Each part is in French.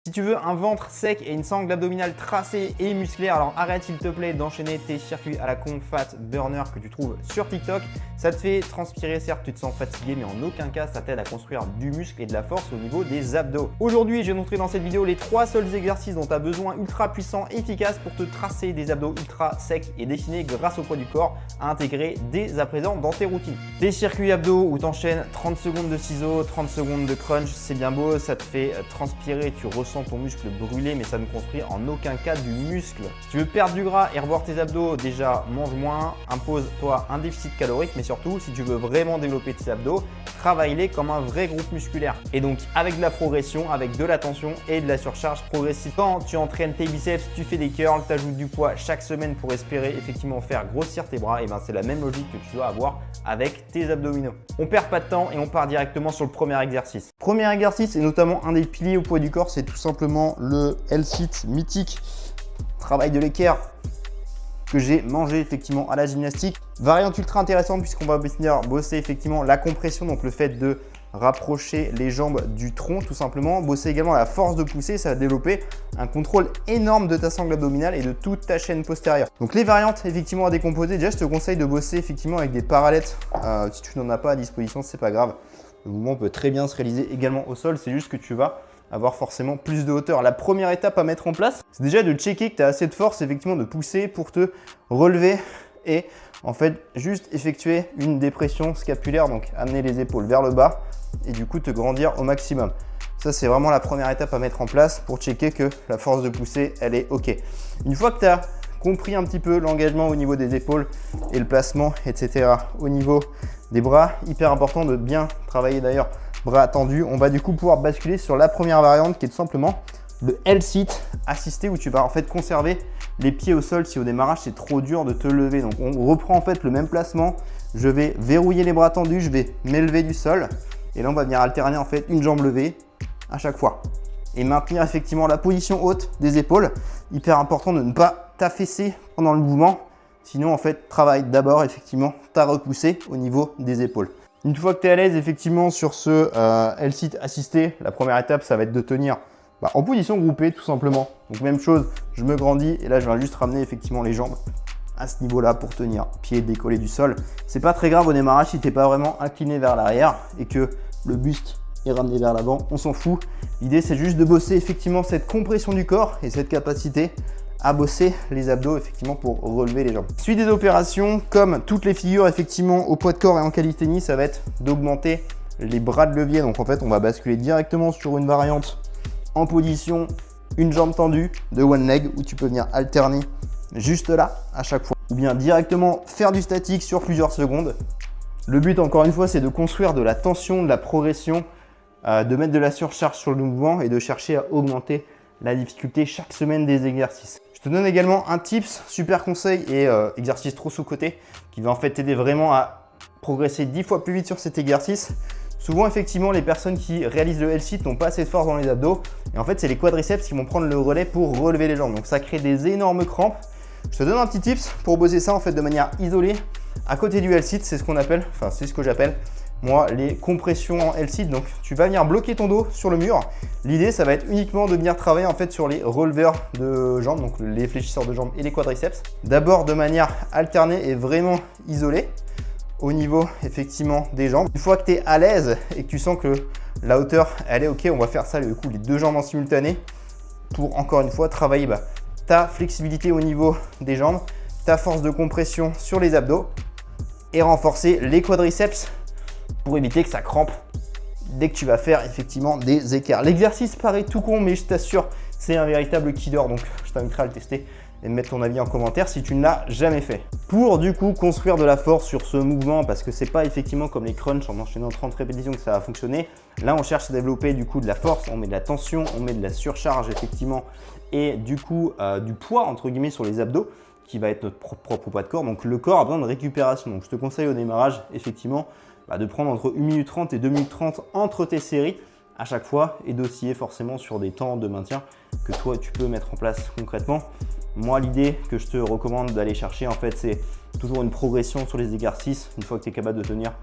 Si tu veux un ventre sec et une sangle abdominale tracée et musclée, alors arrête s'il te plaît d'enchaîner tes circuits à la con fat burner que tu trouves sur TikTok. Ça te fait transpirer, certes tu te sens fatigué, mais en aucun cas ça t'aide à construire du muscle et de la force au niveau des abdos. Aujourd'hui, je vais montrer dans cette vidéo les 3 seuls exercices dont tu as besoin ultra puissants, efficaces pour te tracer des abdos ultra secs et dessinés grâce au poids du corps à intégrer dès à présent dans tes routines. Des circuits abdos où tu enchaînes 30 secondes de ciseaux, 30 secondes de crunch, c'est bien beau, ça te fait transpirer, tu ressens ton muscle brûler, mais ça ne construit en aucun cas du muscle. Si tu veux perdre du gras et revoir tes abdos, déjà mange moins, impose-toi un déficit calorique, mais surtout si tu veux vraiment développer tes abdos, travaille-les comme un vrai groupe musculaire. Et donc avec de la progression, avec de la tension et de la surcharge progressive. Quand tu entraînes tes biceps, tu fais des curls, tu ajoutes du poids chaque semaine pour espérer effectivement faire grossir tes bras, et bien c'est la même logique que tu dois avoir avec tes abdominaux. On perd pas de temps et on part directement sur le premier exercice. Premier exercice, et notamment un des piliers au poids du corps, c'est tout simplement le L-sit mythique, travail de l'équerre que j'ai mangé effectivement à la gymnastique. Variante ultra intéressante puisqu'on va venir bosser effectivement la compression, donc le fait de rapprocher les jambes du tronc tout simplement, bosser également la force de poussée, ça va développer un contrôle énorme de ta sangle abdominale et de toute ta chaîne postérieure. Donc les variantes effectivement à décomposer, déjà je te conseille de bosser effectivement avec des parallettes. Si tu n'en as pas à disposition, c'est pas grave, le mouvement peut très bien se réaliser également au sol, c'est juste que tu vas avoir forcément plus de hauteur. La première étape à mettre en place, c'est déjà de checker que tu as assez de force effectivement de pousser pour te relever et en fait juste effectuer une dépression scapulaire, donc amener les épaules vers le bas et du coup te grandir au maximum. Ça c'est vraiment la première étape à mettre en place pour checker que la force de poussée elle est ok. Une fois que tu as compris un petit peu l'engagement au niveau des épaules et le placement etc. au niveau des bras, hyper important de bien travailler d'ailleurs bras tendus, on va du coup pouvoir basculer sur la première variante qui est tout simplement le L-sit assisté, où tu vas en fait conserver les pieds au sol si au démarrage c'est trop dur de te lever. Donc on reprend en fait le même placement, je vais verrouiller les bras tendus, je vais m'élever du sol et là on va venir alterner en fait une jambe levée à chaque fois et maintenir effectivement la position haute des épaules. Hyper important de ne pas t'affaisser pendant le mouvement, sinon en fait travaille d'abord effectivement ta repoussée au niveau des épaules. Une fois que tu es à l'aise effectivement sur ce L-sit assisté, la première étape ça va être de tenir en position groupée tout simplement. Donc même chose, je me grandis et là je vais juste ramener effectivement les jambes à ce niveau-là pour tenir, pied décollé du sol. C'est pas très grave au démarrage si tu n'es pas vraiment incliné vers l'arrière et que le buste est ramené vers l'avant, on s'en fout. L'idée c'est juste de bosser effectivement cette compression du corps et cette capacité à bosser les abdos effectivement pour relever les jambes. Suite des opérations, comme toutes les figures effectivement au poids de corps et en calisthénie, ça va être d'augmenter les bras de levier. Donc en fait on va basculer directement sur une variante en position une jambe tendue de one leg, où tu peux venir alterner juste là à chaque fois, ou bien directement faire du statique sur plusieurs secondes. Le but encore une fois c'est de construire de la tension, de la progression, de mettre de la surcharge sur le mouvement et de chercher à augmenter la difficulté chaque semaine des exercices. Je te donne également un tips, super conseil et exercice trop sous-coté qui va en fait t'aider vraiment à progresser 10 fois plus vite sur cet exercice. Souvent effectivement les personnes qui réalisent le L-sit n'ont pas assez de force dans les abdos et en fait c'est les quadriceps qui vont prendre le relais pour relever les jambes, donc ça crée des énormes crampes. Je te donne un petit tips pour bosser ça en fait de manière isolée à côté du L-sit, c'est ce qu'on appelle, enfin c'est ce que j'appelle moi les compressions en L-sit. Donc tu vas venir bloquer ton dos sur le mur. L'idée ça va être uniquement de venir travailler en fait sur les releveurs de jambes, donc les fléchisseurs de jambes et les quadriceps. D'abord de manière alternée et vraiment isolée au niveau effectivement des jambes. Une fois que tu es à l'aise et que tu sens que la hauteur elle est ok, on va faire ça du coup les deux jambes en simultané pour encore une fois travailler ta flexibilité au niveau des jambes, ta force de compression sur les abdos et renforcer les quadriceps pour éviter que ça crampe dès que tu vas faire effectivement des écarts. L'exercice paraît tout con, mais je t'assure c'est un véritable killer, donc je t'inviterai à le tester et me mettre ton avis en commentaire si tu ne l'as jamais fait. Pour du coup construire de la force sur ce mouvement, parce que c'est pas effectivement comme les crunchs en enchaînant 30 répétitions que ça va fonctionner. Là on cherche à développer du coup de la force, on met de la tension, on met de la surcharge effectivement et du coup du poids entre guillemets sur les abdos qui va être notre propre poids de corps. Donc le corps a besoin de récupération, donc je te conseille au démarrage effectivement de prendre entre 1 minute 30 et 2 minutes 30 entre tes séries à chaque fois et d'osciller forcément sur des temps de maintien que toi tu peux mettre en place concrètement. Moi l'idée que je te recommande d'aller chercher en fait c'est toujours une progression sur les exercices. Une fois que tu es capable de tenir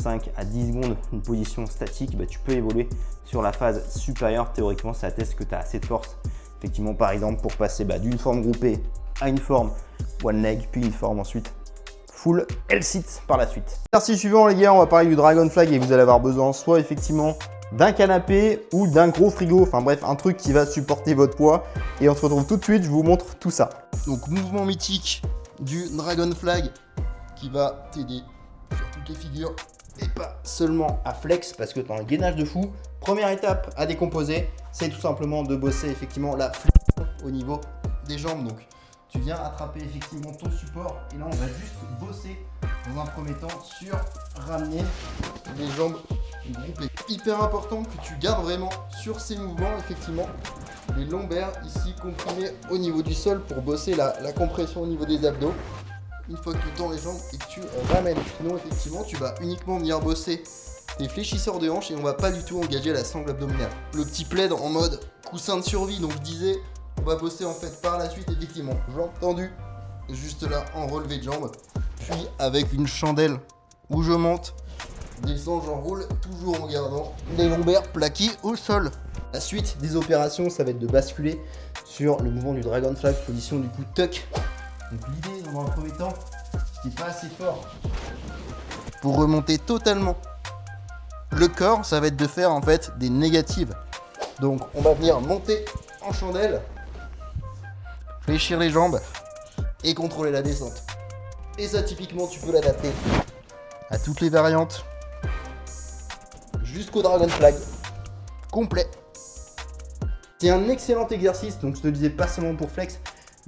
5 à 10 secondes une position statique, bah, tu peux évoluer sur la phase supérieure. Théoriquement, ça atteste que tu as assez de force. Effectivement, par exemple, pour passer d'une forme groupée à une forme one leg, puis une forme ensuite full L-sit par la suite. Exercice suivant, les gars, on va parler du Dragon Flag et vous allez avoir besoin soit effectivement d'un canapé ou d'un gros frigo. Enfin bref, un truc qui va supporter votre poids. Et on se retrouve tout de suite, je vous montre tout ça. Donc, mouvement mythique du Dragon Flag qui va t'aider sur toutes les figures et pas seulement à flex parce que tu as un gainage de fou. Première étape à décomposer, c'est tout simplement de bosser effectivement la flexion au niveau des jambes. Donc tu viens attraper effectivement ton support et là on va juste bosser dans un premier temps sur ramener les jambes groupées. Hyper important que tu gardes vraiment sur ces mouvements effectivement les lombaires ici comprimés au niveau du sol pour bosser la compression au niveau des abdos. Une fois que tu tends les jambes et que tu ramènes, sinon effectivement tu vas uniquement venir bosser tes fléchisseurs de hanches et on va pas du tout engager la sangle abdominale. Le petit plaid en mode coussin de survie, donc je disais, on va bosser en fait par la suite effectivement, jambes tendues, juste là en relevé de jambes, puis avec une chandelle où je monte, descends, j'enroule, toujours en gardant les lombaires plaqués au sol. La suite des opérations, ça va être de basculer sur le mouvement du Dragon Flag, position du coup tuck. Donc l'idée dans un premier temps, si t'es pas assez fort pour remonter totalement le corps, ça va être de faire en fait des négatives. Donc on va venir monter en chandelle, fléchir les jambes et contrôler la descente. Et ça typiquement tu peux l'adapter à toutes les variantes jusqu'au Dragon Flag complet. C'est un excellent exercice, donc je te le disais pas seulement pour flex,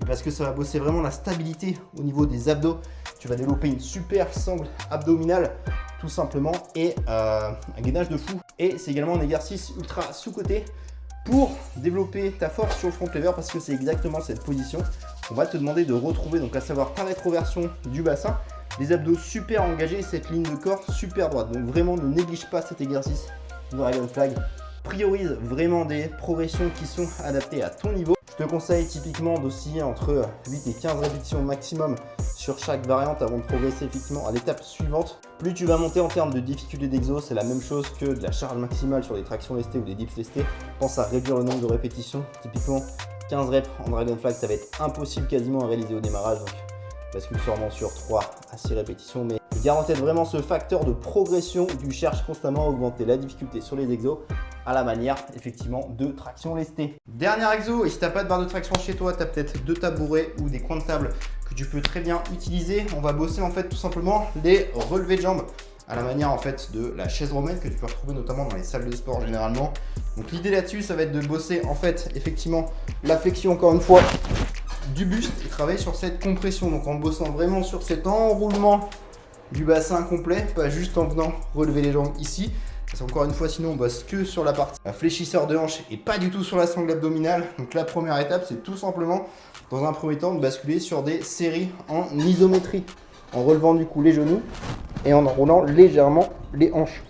parce que ça va bosser vraiment la stabilité au niveau des abdos. Tu vas développer une super sangle abdominale tout simplement et un gainage de fou. Et c'est également un exercice ultra sous-coté pour développer ta force sur le front lever parce que c'est exactement cette position. On va te demander de retrouver, donc à savoir ta rétroversion du bassin, les abdos super engagés, cette ligne de corps super droite. Donc vraiment ne néglige pas cet exercice du Dragon Flag. Priorise vraiment des progressions qui sont adaptées à ton niveau. Je te conseille typiquement d'osciller entre 8 et 15 répétitions maximum sur chaque variante avant de progresser effectivement à l'étape suivante. Plus tu vas monter en termes de difficulté d'exo, c'est la même chose que de la charge maximale sur les tractions lestées ou des dips lestés. Pense à réduire le nombre de répétitions. Typiquement 15 reps en Dragon Flag, ça va être impossible quasiment à réaliser au démarrage. Donc bascule sûrement sur 3 à 6 répétitions. Mais garde en tête vraiment ce facteur de progression où tu cherches constamment à augmenter la difficulté sur les exos à la manière effectivement de traction lestée. Dernier exo, et si tu n'as pas de barre de traction chez toi, tu as peut-être 2 tabourets ou des coins de table que tu peux très bien utiliser. On va bosser en fait tout simplement les relevés de jambes à la manière en fait de la chaise romaine que tu peux retrouver notamment dans les salles de sport généralement. Donc l'idée là-dessus, ça va être de bosser en fait effectivement la flexion encore une fois du buste et travailler sur cette compression. Donc en bossant vraiment sur cet enroulement du bassin complet, pas juste en venant relever les jambes ici. Parce qu'encore une fois, sinon on bosse que sur la partie fléchisseur de hanche et pas du tout sur la sangle abdominale. Donc la première étape, c'est tout simplement, dans un premier temps, de basculer sur des séries en isométrie, en relevant du coup les genoux et en enroulant légèrement les hanches.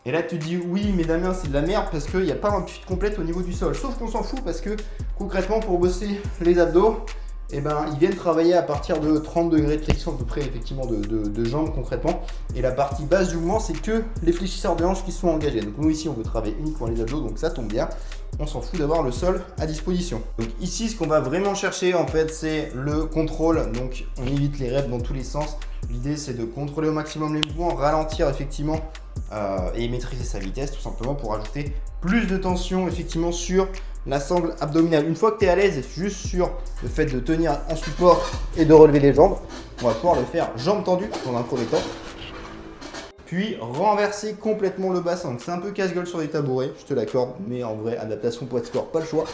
Et là tu te dis oui mais Damien c'est de la merde parce qu'il n'y a pas une chute complète au niveau du sol. Sauf qu'on s'en fout parce que concrètement pour bosser les abdos, eh ben, ils viennent travailler à partir de 30 degrés de flexion à peu près effectivement de jambes concrètement. Et la partie basse du mouvement, c'est que les fléchisseurs de hanches qui sont engagés. Donc nous ici, on veut travailler uniquement les abdos, donc ça tombe bien. On s'en fout d'avoir le sol à disposition. Donc ici, ce qu'on va vraiment chercher en fait, c'est le contrôle. Donc on évite les reps dans tous les sens. L'idée, c'est de contrôler au maximum les mouvements, ralentir effectivement et maîtriser sa vitesse tout simplement pour ajouter plus de tension effectivement sur la sangle abdominale. Une fois que tu es à l'aise juste sur le fait de tenir en support et de relever les jambes, on va pouvoir le faire jambes tendues dans un premier temps. Puis renverser complètement le bassin. Donc c'est un peu casse-gueule sur les tabourets, je te l'accorde, mais en vrai, adaptation poids de corps, pas le choix.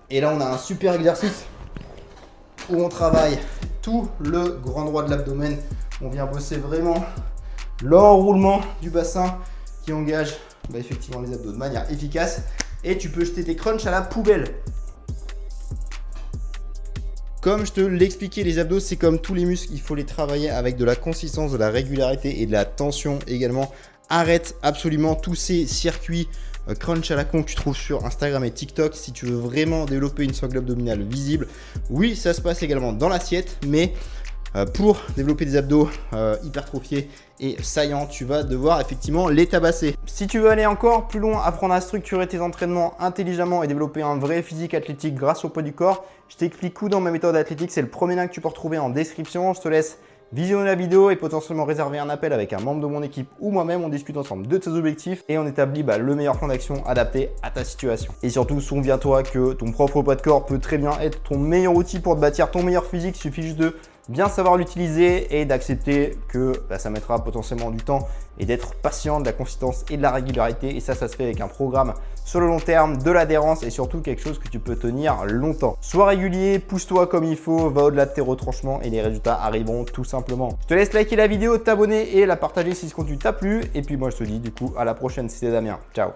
Et là, on a un super exercice où on travaille tout le grand droit de l'abdomen. On vient bosser vraiment l'enroulement du bassin qui engage effectivement les abdos de manière efficace. Et tu peux jeter tes crunchs à la poubelle. Comme je te l'expliquais, les abdos, c'est comme tous les muscles, il faut les travailler avec de la consistance, de la régularité et de la tension également. Arrête absolument tous ces circuits crunch à la con que tu trouves sur Instagram et TikTok si tu veux vraiment développer une sangle abdominale visible. Oui, ça se passe également dans l'assiette, mais pour développer des abdos hypertrophiés et saillants, tu vas devoir effectivement les tabasser. Si tu veux aller encore plus loin, apprendre à structurer tes entraînements intelligemment et développer un vrai physique athlétique grâce au poids du corps, je t'explique tout dans ma méthode athlétique. C'est le premier lien que tu peux retrouver en description. Je te laisse visionner la vidéo et potentiellement réserver un appel avec un membre de mon équipe ou moi-même. On discute ensemble de tes objectifs et on établit le meilleur plan d'action adapté à ta situation. Et surtout, souviens-toi que ton propre poids de corps peut très bien être ton meilleur outil pour te bâtir ton meilleur physique. Il suffit juste de bien savoir l'utiliser et d'accepter que ça mettra potentiellement du temps et d'être patient, de la consistance et de la régularité. Et ça se fait avec un programme sur le long terme, de l'adhérence et surtout quelque chose que tu peux tenir longtemps. Sois régulier, pousse-toi comme il faut, va au-delà de tes retranchements et les résultats arriveront tout simplement. Je te laisse liker la vidéo, t'abonner et la partager si ce contenu t'a plu. Et puis moi je te dis du coup à la prochaine, c'était Damien. Ciao.